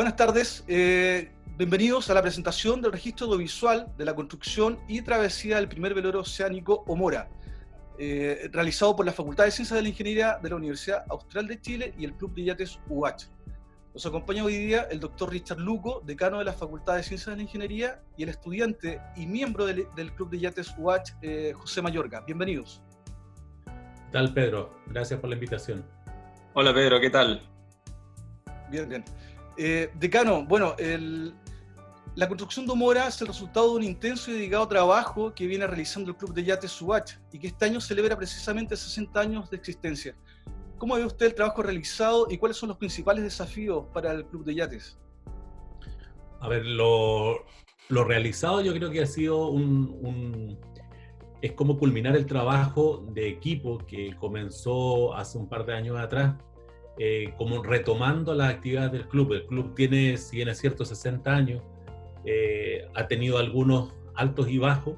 Buenas tardes, bienvenidos a la presentación del registro audiovisual de la construcción y travesía del primer velero oceánico Omora, realizado por la Facultad de Ciencias de la Ingeniería de la Universidad Austral de Chile y el Club de Yates UH. Nos acompaña hoy día el doctor Richard Luco, decano de la Facultad de Ciencias de la Ingeniería, y el estudiante y miembro del Club de Yates UH, José Mayorga. Bienvenidos. ¿Qué tal, Pedro? Gracias por la invitación. Hola, Pedro, ¿qué tal? Bien, bien. Decano, bueno, la construcción de Omora es el resultado de un intenso y dedicado trabajo que viene realizando el Club de Yates UH y que este año celebra precisamente 60 años de existencia. ¿Cómo ve usted el trabajo realizado y cuáles son los principales desafíos para el Club de Yates? A ver, lo realizado yo creo que ha sido es como culminar el trabajo de equipo que comenzó hace un par de años atrás, como retomando las actividades del club. El club tiene, si bien es cierto, 60 años, ha tenido algunos altos y bajos,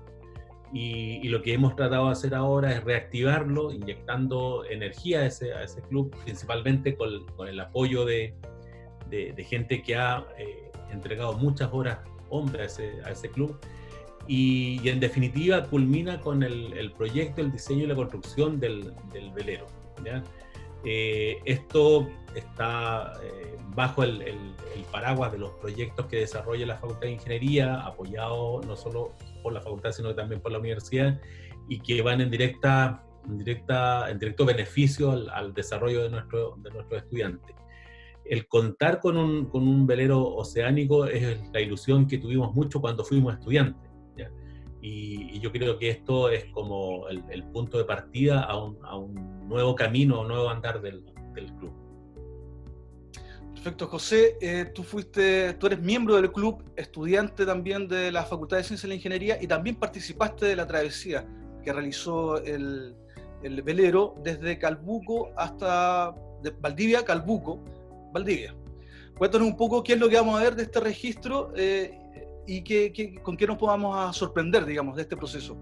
y lo que hemos tratado de hacer ahora es reactivarlo, inyectando energía a ese club, principalmente con el apoyo de gente que ha entregado muchas horas hombre a ese club, y en definitiva culmina con el proyecto, el diseño y la construcción del velero, ¿ya? Esto está bajo el paraguas de los proyectos que desarrolla la Facultad de Ingeniería, apoyado no solo por la facultad, sino también por la universidad, y que van en directo beneficio al desarrollo de nuestros estudiantes. El contar con un velero oceánico es la ilusión que tuvimos mucho cuando fuimos estudiantes, ¿ya? Y yo creo que esto es como el punto de partida a un nuevo camino, a un nuevo andar del club. Perfecto, José. Tú eres miembro del club, estudiante también de la Facultad de Ciencias de la Ingeniería y también participaste de la travesía que realizó el velero desde Calbuco hasta Valdivia, Calbuco, Valdivia. Cuéntanos un poco qué es lo que vamos a ver de este registro y con qué nos podamos sorprender, digamos, de este proceso.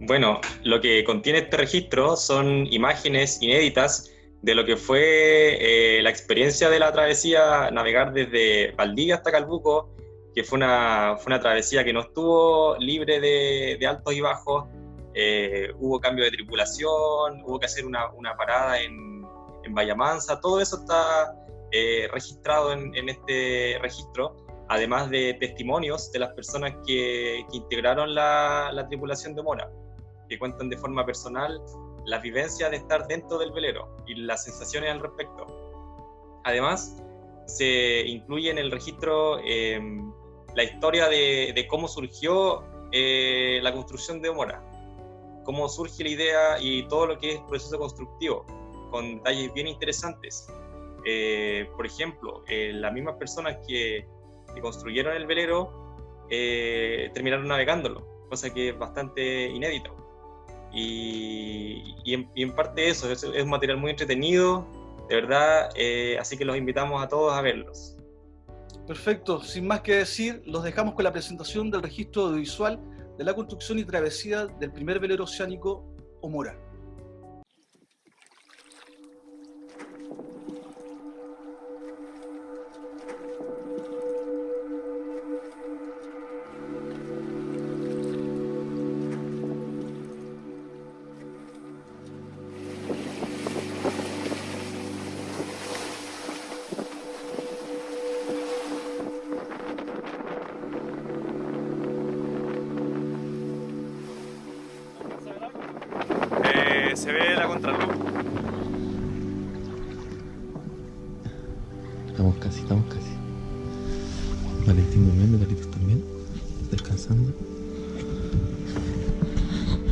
Bueno, lo que contiene este registro son imágenes inéditas de lo que fue la experiencia de la travesía, navegar desde Valdivia hasta Calbuco, que fue una travesía que no estuvo libre de altos y bajos. Hubo cambio de tripulación, hubo que hacer una parada en Bahía Mansa. Todo eso está registrado en este registro, además de testimonios de las personas que integraron la tripulación de Omora, que cuentan de forma personal las vivencias de estar dentro del velero y las sensaciones al respecto. Además, se incluye en el registro la historia de cómo surgió la construcción de Omora, cómo surge la idea y todo lo que es proceso constructivo, con detalles bien interesantes. Por ejemplo, las mismas personas que construyeron el velero terminaron navegándolo, cosa que es bastante inédita. Y en parte eso es un material muy entretenido, de verdad, así que los invitamos a todos a verlos. Perfecto, sin más que decir, los dejamos con la presentación del registro audiovisual de la construcción y travesía del primer velero oceánico Omora. Se ve la contraluz. Estamos casi. Valentín durmiendo, Carlitos también, descansando.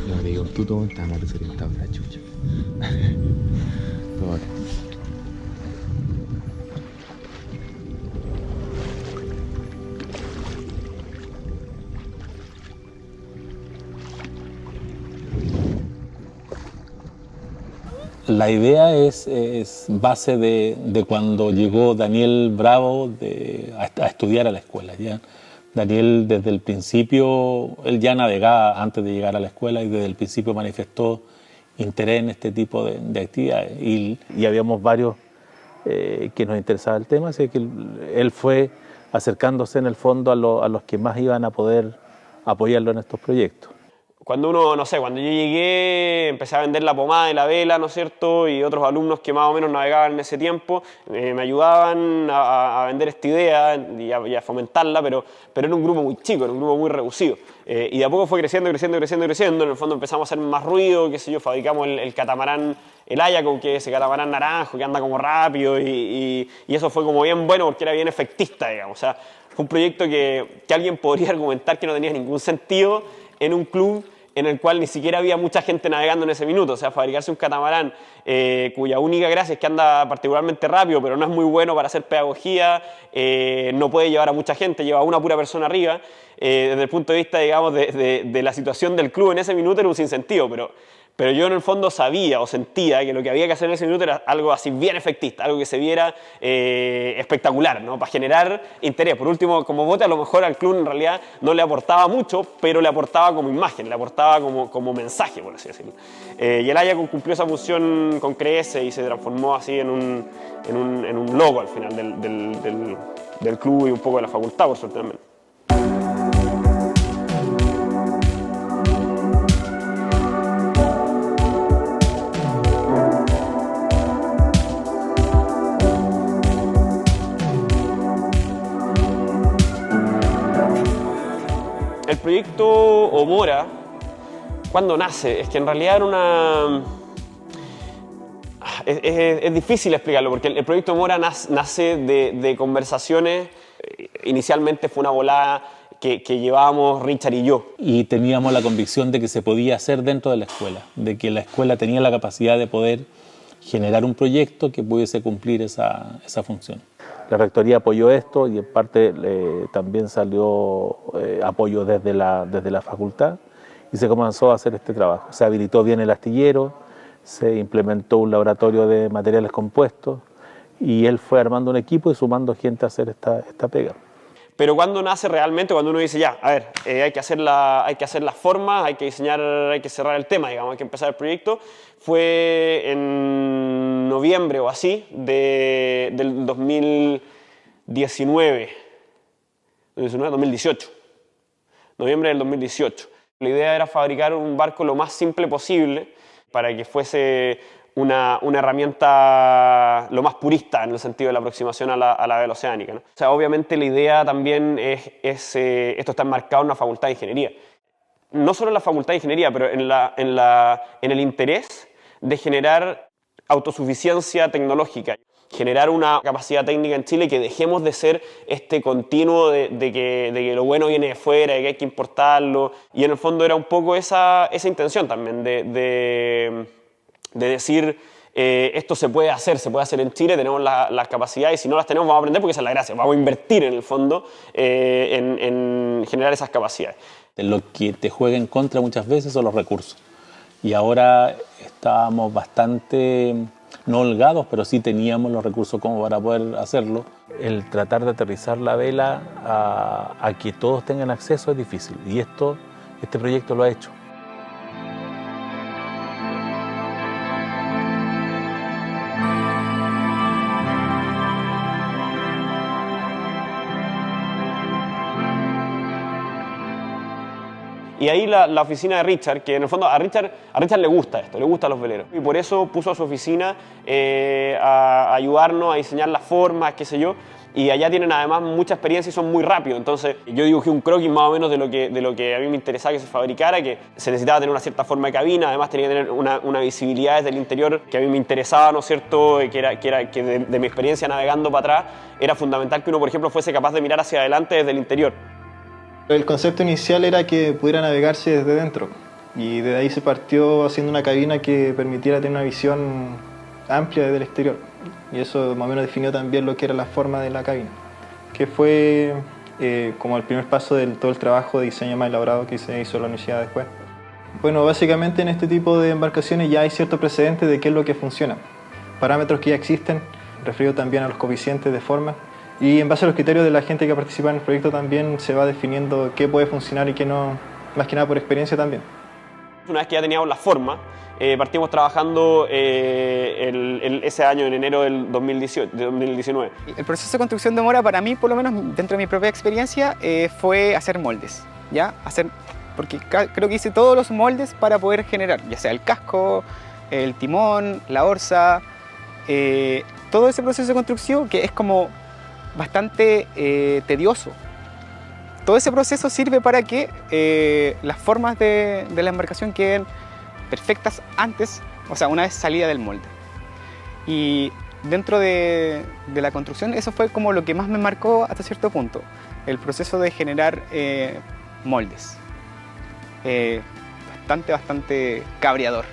Lo digo, tú todo estábamos desorientados, la chucha. Todo bien. La idea es base de cuando llegó Daniel Bravo a estudiar a la escuela. ¿Ya? Daniel desde el principio, él ya navegaba antes de llegar a la escuela y desde el principio manifestó interés en este tipo de actividades. Y habíamos varios que nos interesaba el tema, así que él fue acercándose en el fondo a los que más iban a poder apoyarlo en estos proyectos. Cuando uno, no sé, cuando yo llegué, empecé a vender la pomada y la vela, ¿no es cierto? Y otros alumnos que más o menos navegaban en ese tiempo me ayudaban a vender esta idea y a fomentarla, pero era un grupo muy chico, era un grupo muy reducido. Y de a poco fue creciendo. En el fondo empezamos a hacer más ruido, qué sé yo, fabricamos el catamarán, el Ayaco, que es ese catamarán naranjo que anda como rápido y eso fue como bien bueno porque era bien efectista, digamos. O sea, fue un proyecto que alguien podría argumentar que no tenía ningún sentido en un club en el cual ni siquiera había mucha gente navegando en ese minuto. O sea, fabricarse un catamarán cuya única gracia es que anda particularmente rápido, pero no es muy bueno para hacer pedagogía, no puede llevar a mucha gente, lleva a una pura persona arriba. Desde el punto de vista, digamos, de la situación del club en ese minuto era un sinsentido, pero yo en el fondo sabía o sentía que lo que había que hacer en ese minuto era algo así bien efectista, algo que se viera espectacular, ¿no? Para generar interés. Por último, como bote, a lo mejor al club en realidad no le aportaba mucho, pero le aportaba como imagen, le aportaba como mensaje, por así decirlo. Y el Ayaco cumplió esa función con creces y se transformó así en un logo al final del club y un poco de la facultad, por suerte también. El proyecto Omora, ¿cuándo nace? Es que en realidad era una... Es difícil explicarlo, porque el proyecto Omora nace de conversaciones. Inicialmente fue una volada que llevábamos Richard y yo. Y teníamos la convicción de que se podía hacer dentro de la escuela, de que la escuela tenía la capacidad de poder generar un proyecto que pudiese cumplir esa función. La rectoría apoyó esto y en parte también salió apoyo desde la facultad y se comenzó a hacer este trabajo. Se habilitó bien el astillero, se implementó un laboratorio de materiales compuestos y él fue armando un equipo y sumando gente a hacer esta pega. Pero cuando nace realmente, cuando uno dice ya, a ver, hay que hacer las formas, hay que diseñar, hay que cerrar el tema, digamos, hay que empezar el proyecto, fue en noviembre o así del 2018. Noviembre del 2018. La idea era fabricar un barco lo más simple posible para que fuese una herramienta lo más purista en el sentido de la aproximación a la vela oceánica, ¿no? O sea, obviamente la idea también esto está enmarcado en una facultad de ingeniería. No solo en la facultad de ingeniería, pero en el interés de generar autosuficiencia tecnológica, generar una capacidad técnica en Chile que dejemos de ser este continuo de que lo bueno viene de fuera, de que hay que importarlo, y en el fondo era un poco esa intención también de decir esto se puede hacer en Chile, tenemos las capacidades y si no las tenemos vamos a aprender porque esa es la gracia, vamos a invertir en el fondo en generar esas capacidades. Lo que te juega en contra muchas veces son los recursos y ahora estábamos bastante, no holgados, pero sí teníamos los recursos como para poder hacerlo. El tratar de aterrizar la vela a que todos tengan acceso es difícil y este proyecto lo ha hecho. Y ahí la oficina de Richard, que en el fondo a Richard le gusta esto, le gustan los veleros. Y por eso puso a su oficina a ayudarnos a diseñar las formas, qué sé yo. Y allá tienen además mucha experiencia y son muy rápidos. Entonces yo dibujé un croquis más o menos de lo que a mí me interesaba que se fabricara, que se necesitaba tener una cierta forma de cabina, además tenía que tener una visibilidad desde el interior que a mí me interesaba, ¿no es cierto? Que de mi experiencia navegando para atrás era fundamental que uno, por ejemplo, fuese capaz de mirar hacia adelante desde el interior. El concepto inicial era que pudiera navegarse desde dentro y desde ahí se partió haciendo una cabina que permitiera tener una visión amplia desde el exterior y eso más o menos definió también lo que era la forma de la cabina, que fue como el primer paso de todo el trabajo de diseño más elaborado que se hizo en la universidad después. Bueno, básicamente en este tipo de embarcaciones ya hay cierto precedente de qué es lo que funciona, parámetros que ya existen, referido también a los coeficientes de forma. Y en base a los criterios de la gente que participa en el proyecto también se va definiendo qué puede funcionar y qué no, más que nada por experiencia también. Una vez que ya teníamos la forma, partimos trabajando ese año, en enero del 2019. El proceso de construcción de Mora, para mí, por lo menos dentro de mi propia experiencia, fue hacer moldes, ¿ya? Porque creo que hice todos los moldes para poder generar, ya sea el casco, el timón, la orza, todo ese proceso de construcción que es como bastante tedioso. Todo ese proceso sirve para que las formas de la embarcación queden perfectas antes, o sea, una vez salida del molde. Y dentro de la construcción, eso fue como lo que más me marcó hasta cierto punto, el proceso de generar moldes. Bastante cabreador.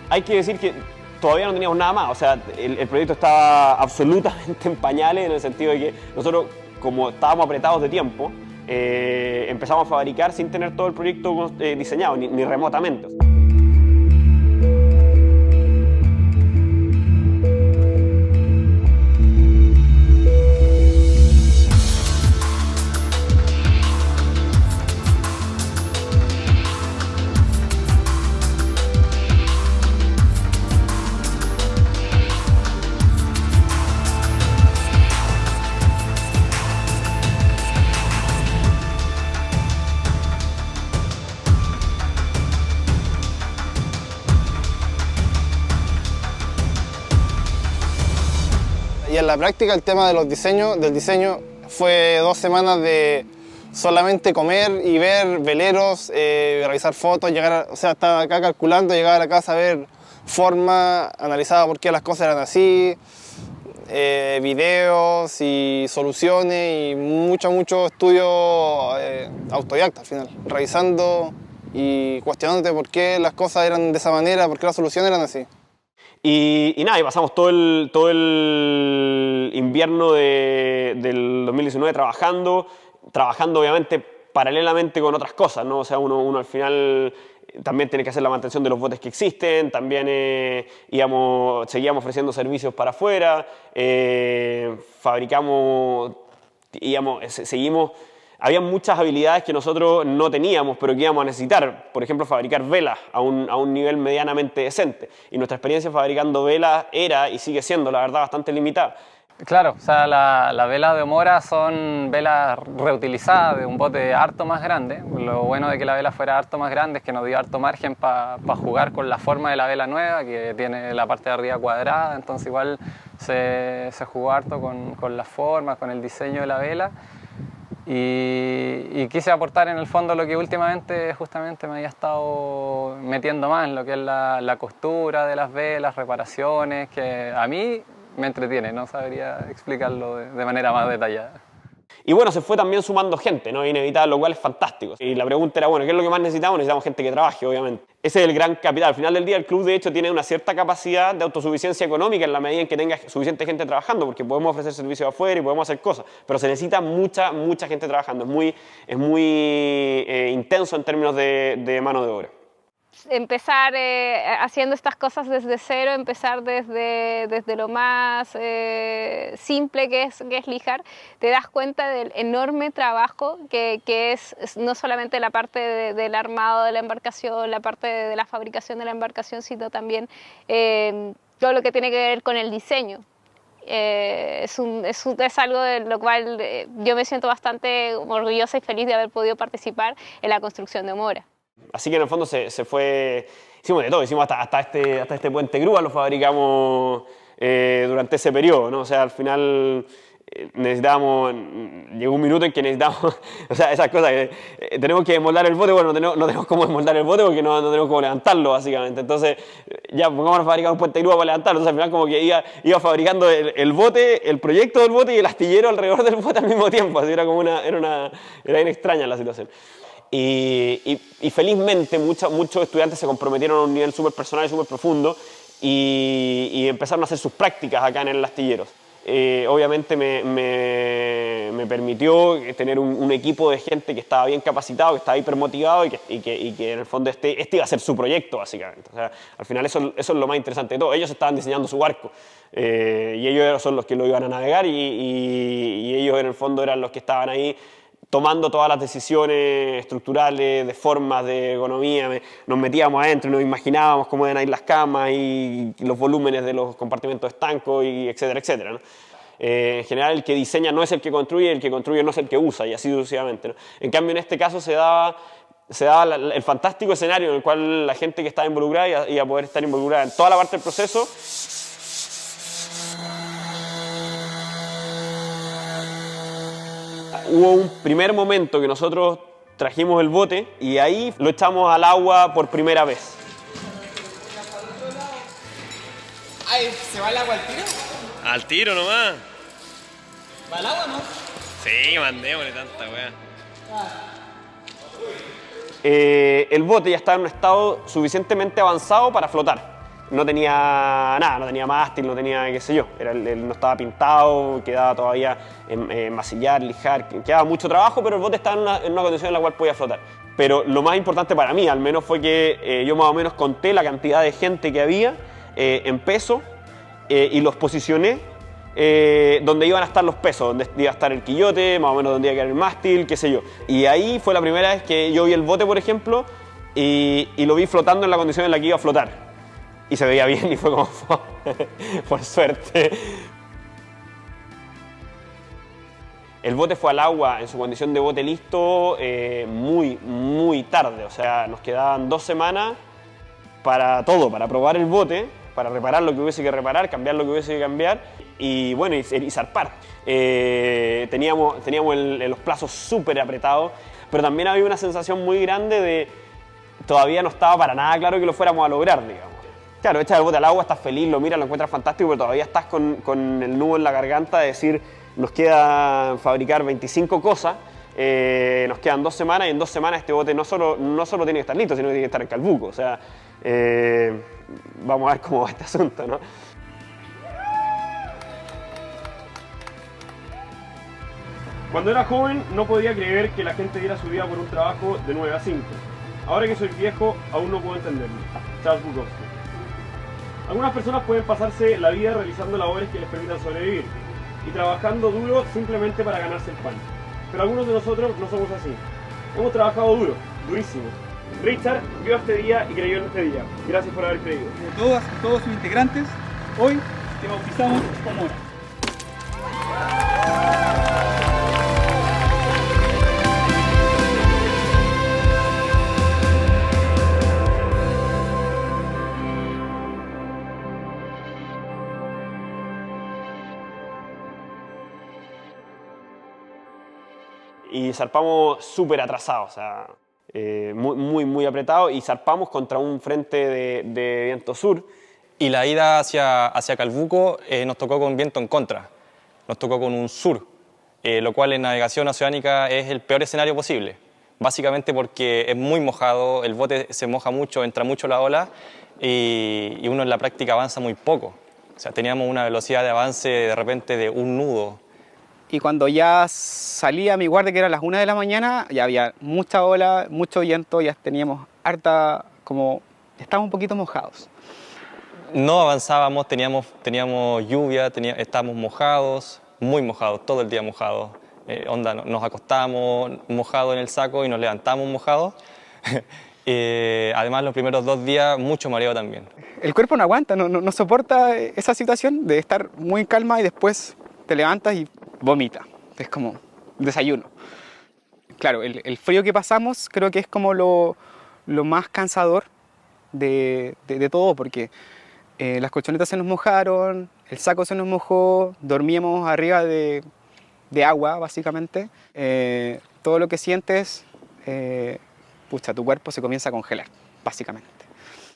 Hay que decir que todavía no teníamos nada más, o sea, el proyecto estaba absolutamente en pañales, en el sentido de que nosotros, como estábamos apretados de tiempo, empezamos a fabricar sin tener todo el proyecto diseñado, ni remotamente. Y en la práctica el tema de del diseño fue 2 semanas de solamente comer y ver veleros, revisar fotos, o sea, estaba acá calculando, llegar a la casa a ver forma, analizaba por qué las cosas eran así, videos y soluciones y mucho estudio autodidacta al final, revisando y cuestionándote por qué las cosas eran de esa manera, por qué las soluciones eran así. Y nada, y pasamos todo el invierno del 2019 trabajando obviamente paralelamente con otras cosas, ¿no? O sea, uno al final también tiene que hacer la mantención de los botes que existen, también seguíamos ofreciendo servicios para afuera, seguimos. Había muchas habilidades que nosotros no teníamos, pero que íbamos a necesitar. Por ejemplo, fabricar velas a un nivel medianamente decente. Y nuestra experiencia fabricando velas era y sigue siendo, la verdad, bastante limitada. Claro, o sea, las velas de Mora son velas reutilizadas de un bote harto más grande. Lo bueno de que la vela fuera harto más grande es que nos dio harto margen para jugar con la forma de la vela nueva, que tiene la parte de arriba cuadrada, entonces igual se jugó harto con las formas, con el diseño de la vela. Y quise aportar en el fondo lo que últimamente justamente me había estado metiendo más en lo que es la costura de las velas, reparaciones, que a mí me entretiene, no sabría explicarlo de manera más detallada. Y bueno, se fue también sumando gente, ¿no? Inevitable, lo cual es fantástico. Y la pregunta era, bueno, ¿qué es lo que más necesitamos? Necesitamos gente que trabaje, obviamente. Ese es el gran capital. Al final del día, el club, de hecho, tiene una cierta capacidad de autosuficiencia económica en la medida en que tenga suficiente gente trabajando, porque podemos ofrecer servicios afuera y podemos hacer cosas, pero se necesita mucha gente trabajando. Es muy intenso en términos de mano de obra. Empezar haciendo estas cosas desde cero, empezar desde lo más simple que es lijar, te das cuenta del enorme trabajo que es no solamente la parte del armado de la embarcación, la parte de la fabricación de la embarcación, sino también todo lo que tiene que ver con el diseño. Es algo de lo cual yo me siento bastante orgullosa y feliz de haber podido participar en la construcción de Mora. Así que en el fondo hicimos de todo, hicimos hasta este puente grúa, lo fabricamos durante ese periodo, ¿no? O sea, al final llegó un minuto en que necesitamos, o sea, esas cosas que tenemos que desmoldar el bote, bueno, no tenemos cómo desmoldar el bote porque no tenemos cómo levantarlo, básicamente. Entonces, ya pongamos a fabricar un puente grúa para levantarlo. Entonces, al final como que iba fabricando el bote, el proyecto del bote y el astillero alrededor del bote al mismo tiempo, así era bien extraña la situación. Y felizmente muchos estudiantes se comprometieron a un nivel súper personal y súper profundo y empezaron a hacer sus prácticas acá en el astilleros. Obviamente me permitió tener un equipo de gente que estaba bien capacitado, que estaba hipermotivado y que en el fondo este iba a ser su proyecto, básicamente. O sea, al final eso es lo más interesante de todo. Ellos estaban diseñando su barco y ellos son los que lo iban a navegar y ellos en el fondo eran los que estaban ahí tomando todas las decisiones estructurales, de formas, de ergonomía. Nos metíamos adentro y nos imaginábamos cómo iban a ir las camas y los volúmenes de los compartimentos estancos, y etcétera, etcétera, ¿no? En general, el que diseña no es el que construye, el que construye no es el que usa, y así sucesivamente, ¿no? En cambio, en este caso se daba el fantástico escenario en el cual la gente que estaba involucrada iba a poder estar involucrada en toda la parte del proceso. Hubo un primer momento que nosotros trajimos el bote y ahí lo echamos al agua por primera vez. Ay, ¿se va el agua al tiro? Al tiro nomás. ¿Va al agua, no? Sí, mandémosle tanta weá. El bote ya estaba en un estado suficientemente avanzado para flotar. No tenía nada, no tenía mástil, no tenía qué sé yo. No estaba pintado, quedaba todavía en masillar, lijar, quedaba mucho trabajo, pero el bote estaba en una condición en la cual podía flotar. Pero lo más importante para mí, al menos, fue que yo más o menos conté la cantidad de gente que había en peso y los posicioné donde iban a estar los pesos, donde iba a estar el quillote, más o menos donde iba a quedar el mástil, qué sé yo. Y ahí fue la primera vez que yo vi el bote, por ejemplo, y lo vi flotando en la condición en la que iba a flotar. Y se veía bien y fue como, por suerte. El bote fue al agua en su condición de bote listo muy tarde. O sea, nos quedaban 2 semanas para todo, para probar el bote, para reparar lo que hubiese que reparar, cambiar lo que hubiese que cambiar y bueno, y zarpar. Teníamos los plazos súper apretados, pero también había una sensación muy grande de todavía no estaba para nada claro que lo fuéramos a lograr, digamos. Claro, echas el bote al agua, estás feliz, lo miras, lo encuentras fantástico, pero todavía estás con el nudo en la garganta de decir, nos queda fabricar 25 cosas, nos quedan 2 semanas y en 2 semanas este bote no solo tiene que estar listo, sino que tiene que estar en Calbuco. O sea, vamos a ver cómo va este asunto, ¿no? Cuando era joven no podía creer que la gente diera su vida por un trabajo de 9 a 5. Ahora que soy viejo, aún no puedo entenderlo. Charles Bukowski. Algunas personas pueden pasarse la vida realizando labores que les permitan sobrevivir y trabajando duro simplemente para ganarse el pan. Pero algunos de nosotros no somos así. Hemos trabajado duro, durísimo. Richard vio este día y creyó en este día. Gracias por haber creído. Todos sus integrantes, hoy te bautizamos como Mora. Y zarpamos súper atrasados, o sea, muy apretado, y zarpamos contra un frente de viento sur. Y la ida hacia Calbuco nos tocó con viento en contra, nos tocó con un sur, lo cual en navegación oceánica es el peor escenario posible, básicamente porque es muy mojado, el bote se moja mucho, entra mucho la ola y uno en la práctica avanza muy poco. O sea, teníamos una velocidad de avance de repente de un nudo. Y cuando ya salí a mi guardia, que era las 1 de la mañana, ya había mucha ola, mucho viento, ya teníamos harta, como, estábamos un poquito mojados. No avanzábamos, teníamos lluvia, estábamos mojados, muy mojados, todo el día mojados. Nos acostamos mojados en el saco y nos levantamos mojados. Además, los primeros 2 días, mucho mareo también. El cuerpo no aguanta, no soporta esa situación de estar muy calma y después te levantas y vomita. Es como desayuno. Claro, el frío que pasamos creo que es como lo más cansador de todo, porque las colchonetas se nos mojaron, el saco se nos mojó, dormíamos arriba de agua, básicamente. Todo lo que sientes, tu cuerpo se comienza a congelar, básicamente.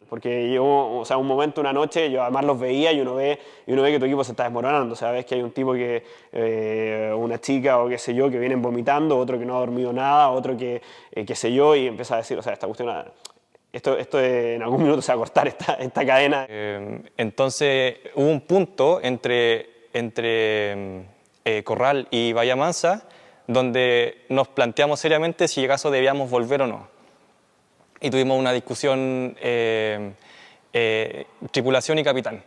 Porque yo, o sea, un momento, una noche, yo además los veía y uno ve que tu equipo se está desmoronando. O sea, ves que hay un tipo una chica o qué sé yo, que vienen vomitando, otro que no ha dormido nada, otro que qué sé yo, y empieza a decir, o sea, esta cuestión, esto en algún minuto se va a cortar esta cadena. Entonces hubo un punto entre Corral y Bahía Mansa donde nos planteamos seriamente si acaso debíamos volver o no. Y tuvimos una discusión tripulación y capitán.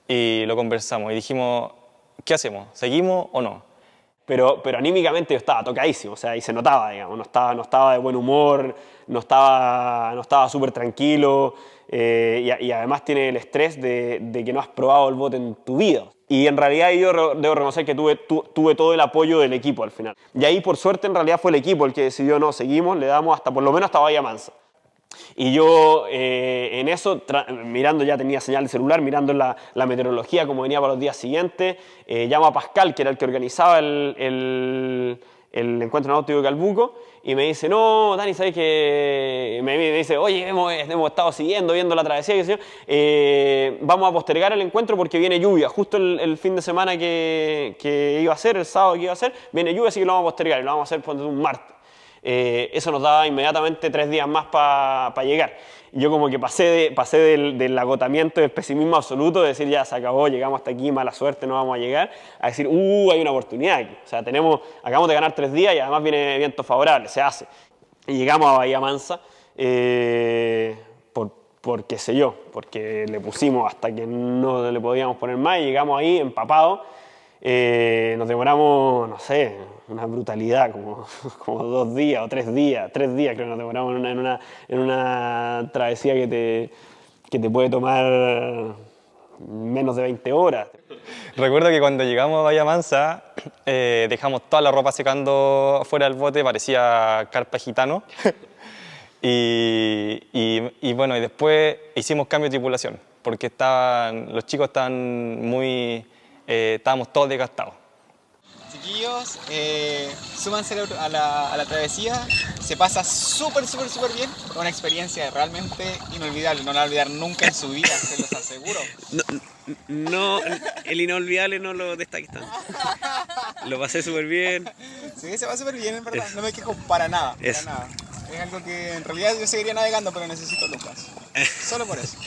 Y lo conversamos y dijimos, ¿qué hacemos? ¿Seguimos o no? pero anímicamente yo estaba tocadísimo, o sea, y se notaba, digamos, no estaba de buen humor, no estaba súper tranquilo, y además tiene el estrés de que no has probado el bote en tu vida. Y en realidad yo debo reconocer que tuve todo el apoyo del equipo al final. Y ahí, por suerte, en realidad fue el equipo el que decidió, no, seguimos, le damos por lo menos hasta Bahía Mansa. Y yo en eso, mirando, ya tenía señal de celular, mirando la meteorología, como venía para los días siguientes, llamo a Pascal, que era el que organizaba el encuentro náutico de Calbuco, y me dice, no, Dani, ¿sabes qué? Me dice, oye, hemos estado viendo la travesía, vamos a postergar el encuentro porque viene lluvia, justo el fin de semana que iba a ser, el sábado que iba a ser, viene lluvia, así que lo vamos a postergar, y lo vamos a hacer un martes. Eso nos daba inmediatamente 3 días más para llegar. Yo como que pasé del agotamiento, del pesimismo absoluto, de decir ya se acabó, llegamos hasta aquí, mala suerte, no vamos a llegar, a decir, hay una oportunidad aquí. O sea, acabamos de ganar 3 días y además viene viento favorable, se hace. Y llegamos a Bahía Mansa, por qué sé yo, porque le pusimos hasta que no le podíamos poner más y llegamos ahí empapados. Nos demoramos, no sé, una brutalidad, como 2 días o 3 días, 3 días creo que nos demoramos en una travesía que te puede tomar menos de 20 horas. Recuerdo que cuando llegamos a Bahía Mansa dejamos toda la ropa secando fuera del bote, parecía carpa gitano. y bueno, y después hicimos cambio de tripulación, porque los chicos estaban estábamos todos desgastados. Chiquillos, súbanse a la travesía, se pasa súper bien, una experiencia realmente inolvidable, no la van a olvidar nunca en su vida, se los aseguro. No, el inolvidable no lo destaques tanto. Lo pasé súper bien. Sí, se va súper bien, en verdad, no me quejo para nada. Es algo que en realidad yo seguiría navegando, pero necesito lucas, solo por eso.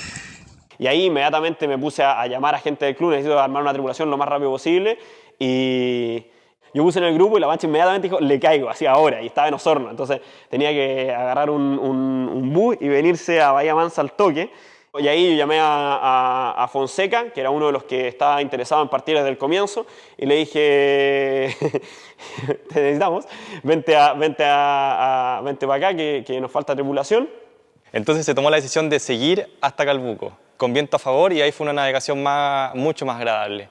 Y ahí inmediatamente me puse a llamar a gente del club, necesito armar una tripulación lo más rápido posible. Y yo puse en el grupo y la mancha inmediatamente dijo, le caigo, así ahora, y estaba en Osorno. Entonces tenía que agarrar un bus y venirse a Bahía Mansa al toque. Y ahí yo llamé a Fonseca, que era uno de los que estaba interesado en partir desde el comienzo, y le dije, te necesitamos, vente para acá, que nos falta tripulación. Entonces se tomó la decisión de seguir hasta Calbuco, con viento a favor, y ahí fue una navegación mucho más agradable.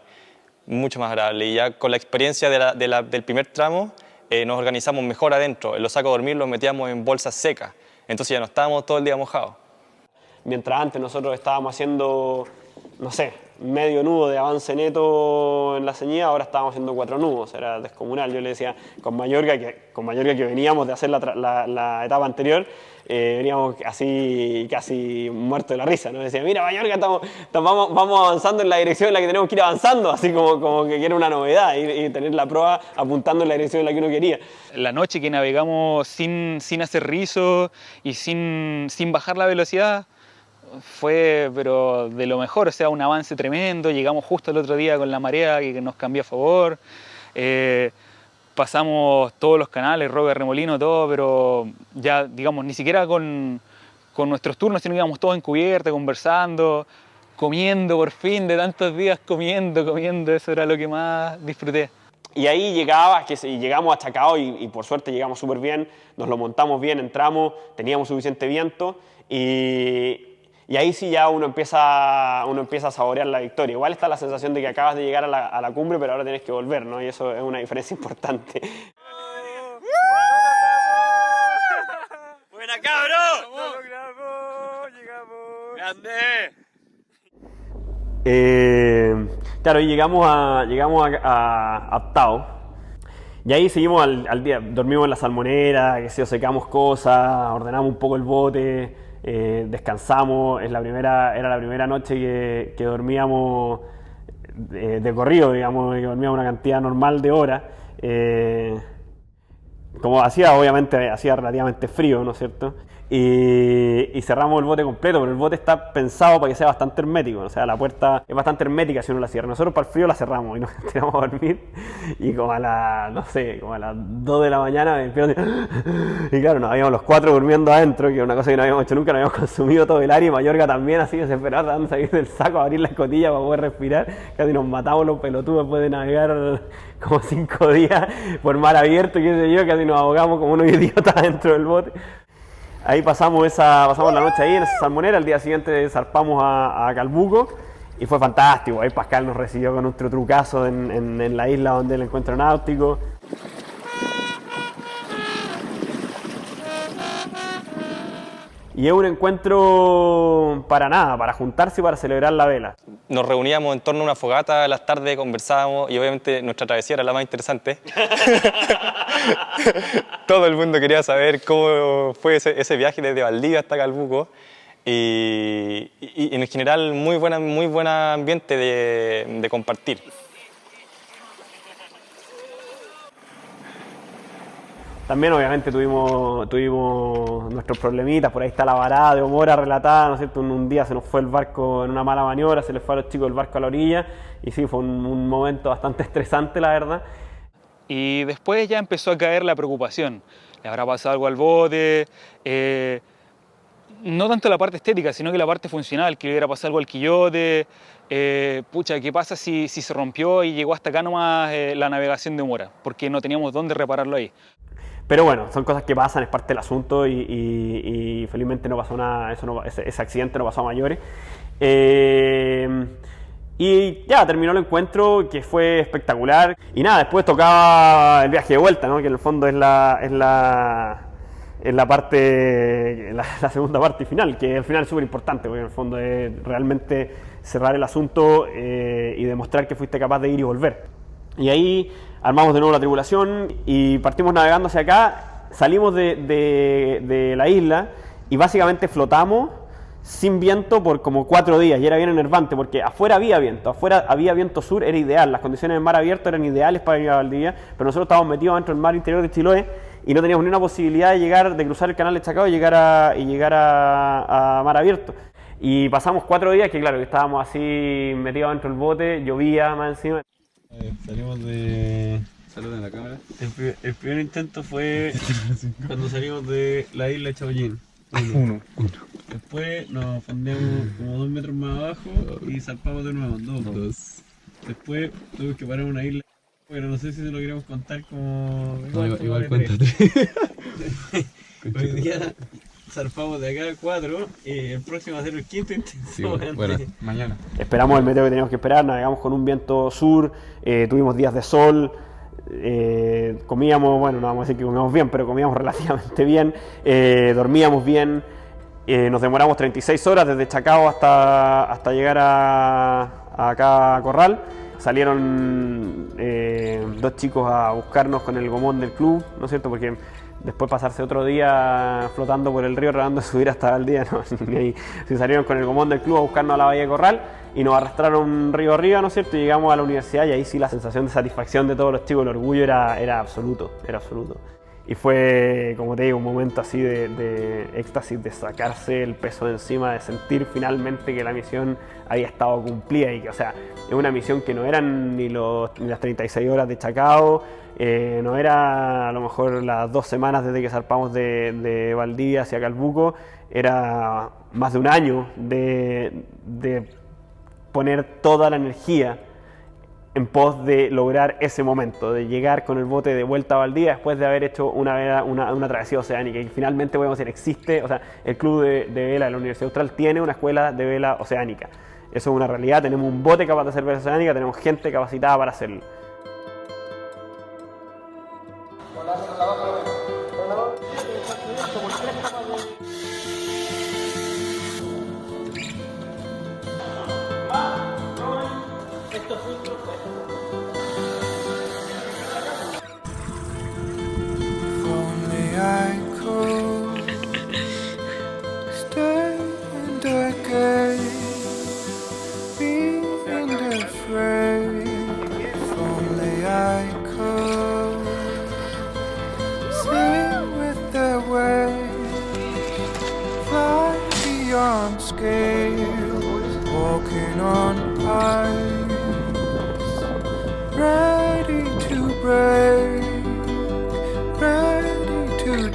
Mucho más agradable. Y ya con la experiencia del primer tramo, nos organizamos mejor adentro. En los sacos de dormir los metíamos en bolsas secas. Entonces ya no estábamos todo el día mojados. Mientras antes nosotros estábamos haciendo, no sé, medio nudo de avance neto en la ceñida, ahora estábamos haciendo 4 nudos. Era descomunal. Yo le decía con Mallorca que veníamos de hacer la etapa anterior, veníamos así casi muertos de la risa, ¿no? Decía, mira, Mallorca, vamos avanzando en la dirección en la que tenemos que ir avanzando, así como que era una novedad, y tener la proa apuntando en la dirección en la que uno quería. La noche que navegamos sin hacer rizo y sin bajar la velocidad, fue pero de lo mejor, o sea, un avance tremendo. Llegamos justo el otro día con la marea que nos cambió a favor. Pasamos todos los canales, Roque, Remolino, todo, pero ya, digamos, ni siquiera con nuestros turnos, sino que íbamos todos en cubierta, conversando, comiendo por fin, de tantos días comiendo, eso era lo que más disfruté. Y ahí llegamos achacados y por suerte llegamos súper bien, nos lo montamos bien, entramos, teníamos suficiente viento y ahí sí ya uno empieza a saborear la victoria. Igual está la sensación de que acabas de llegar a la cumbre, pero ahora tienes que volver, ¿no? Y eso es una diferencia importante. ¡Buena, cabrón! ¡Lo logramos! ¡Llegamos! ¡Grande! Claro, y llegamos a Tao. Y ahí seguimos al día. Dormimos en la salmonera, secamos cosas, ordenamos un poco el bote, descansamos. Era la primera noche que dormíamos de corrido, digamos, que dormíamos una cantidad normal de horas. Como obviamente hacía relativamente frío, ¿no es cierto? y cerramos el bote completo, pero el bote está pensado para que sea bastante hermético, o sea, la puerta es bastante hermética si uno la cierra. Nosotros para el frío la cerramos y nos tiramos a dormir y como a las 2 de la mañana me despierto y claro, nos habíamos los 4 durmiendo adentro, que es una cosa que no habíamos hecho nunca, nos habíamos consumido todo el área y Mayorga también así desesperado, tratando de salir del saco, a abrir la escotilla para poder respirar, casi nos matamos los pelotudos después de navegar como 5 días por mar abierto, qué sé yo, casi nos ahogamos como unos idiotas dentro del bote. Ahí pasamos la noche ahí en esa salmonera, al día siguiente zarpamos a Calbuco y fue fantástico. Ahí Pascal nos recibió con nuestro trucazo en la isla donde el encuentro náutico. Y es un encuentro para juntarse y para celebrar la vela. Nos reuníamos en torno a una fogata a las tardes, conversábamos y obviamente nuestra travesía era la más interesante. Todo el mundo quería saber cómo fue ese viaje desde Valdivia hasta Calbuco y en general muy buen ambiente de compartir. También obviamente tuvimos nuestros problemitas, por ahí está la varada de Omora relatada, ¿no es cierto? Un día se nos fue el barco en una mala maniobra, se les fue a los chicos el barco a la orilla y sí, fue un momento bastante estresante, la verdad. Y después ya empezó a caer la preocupación, ¿le habrá pasado algo al bote? No tanto la parte estética, sino que la parte funcional, que le hubiera pasado algo al quillote. Pucha, ¿qué pasa si se rompió y llegó hasta acá nomás la navegación de Omora? Porque no teníamos dónde repararlo ahí. Pero bueno, son cosas que pasan, es parte del asunto y felizmente no pasó nada, ese accidente no pasó a mayores. Y ya terminó el encuentro, que fue espectacular. Y nada, después tocaba el viaje de vuelta, ¿no? Que en el fondo es la segunda parte final, que al final es súper importante, porque en el fondo es realmente cerrar el asunto y demostrar que fuiste capaz de ir y volver. Y ahí armamos de nuevo la tripulación y partimos navegando hacia acá, salimos de la isla y básicamente flotamos sin viento por como 4 días y era bien enervante porque afuera había viento sur, era ideal, las condiciones del mar abierto eran ideales para ir a Valdivia, pero nosotros estábamos metidos dentro del mar interior de Chiloé y no teníamos ni una posibilidad de cruzar el canal de Chacao y llegar a mar abierto. Y pasamos 4 días que claro, que estábamos así metidos dentro del bote, llovía más encima. Salimos de... Salud en la cámara. El primer intento fue cuando salimos de la isla Chaollín. Uno. Después nos fundimos como 2 metros más abajo y zarpamos de nuevo, dos. Después tuvimos que parar en una isla, pero no sé si se lo queremos contar como... Igual cuéntate. Hoy día zarpamos de acá 4 y el próximo va a ser el 5º intento. Sí, bueno, mañana. Esperamos el meteo que teníamos que esperar, navegamos con un viento sur, tuvimos días de sol, comíamos, bueno, no vamos a decir que comíamos bien, pero comíamos relativamente bien, dormíamos bien, nos demoramos 36 horas desde Chacao hasta llegar acá a Corral. Salieron 2 chicos a buscarnos con el gomón del club, ¿no es cierto? Porque después pasarse otro día flotando por el río tratando de subir hasta el día, no, ni ahí. Se salieron con el gomón del club a buscarnos a la bahía de Corral y nos arrastraron río arriba, ¿no es cierto? Y llegamos a la universidad y ahí sí la sensación de satisfacción de todos los chicos, el orgullo era absoluto, Y fue, como te digo, un momento así de éxtasis, de sacarse el peso de encima, de sentir finalmente que la misión había estado cumplida y que, o sea, es una misión que no eran ni las 36 horas de Chacao, no era a lo mejor las 2 semanas desde que zarpamos de Valdivia hacia Calbuco, era más de un año de poner toda la energía en pos de lograr ese momento, de llegar con el bote de vuelta a Valdivia después de haber hecho una travesía oceánica. Y finalmente podemos decir, existe, o sea, el club de vela de la Universidad Austral tiene una escuela de vela oceánica. Eso es una realidad, tenemos un bote capaz de hacer vela oceánica, tenemos gente capacitada para hacerlo.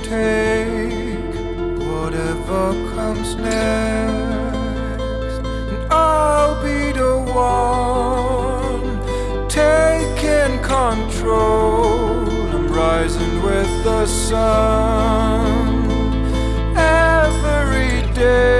take whatever comes next, and I'll be the one taking control. I'm rising with the sun every day.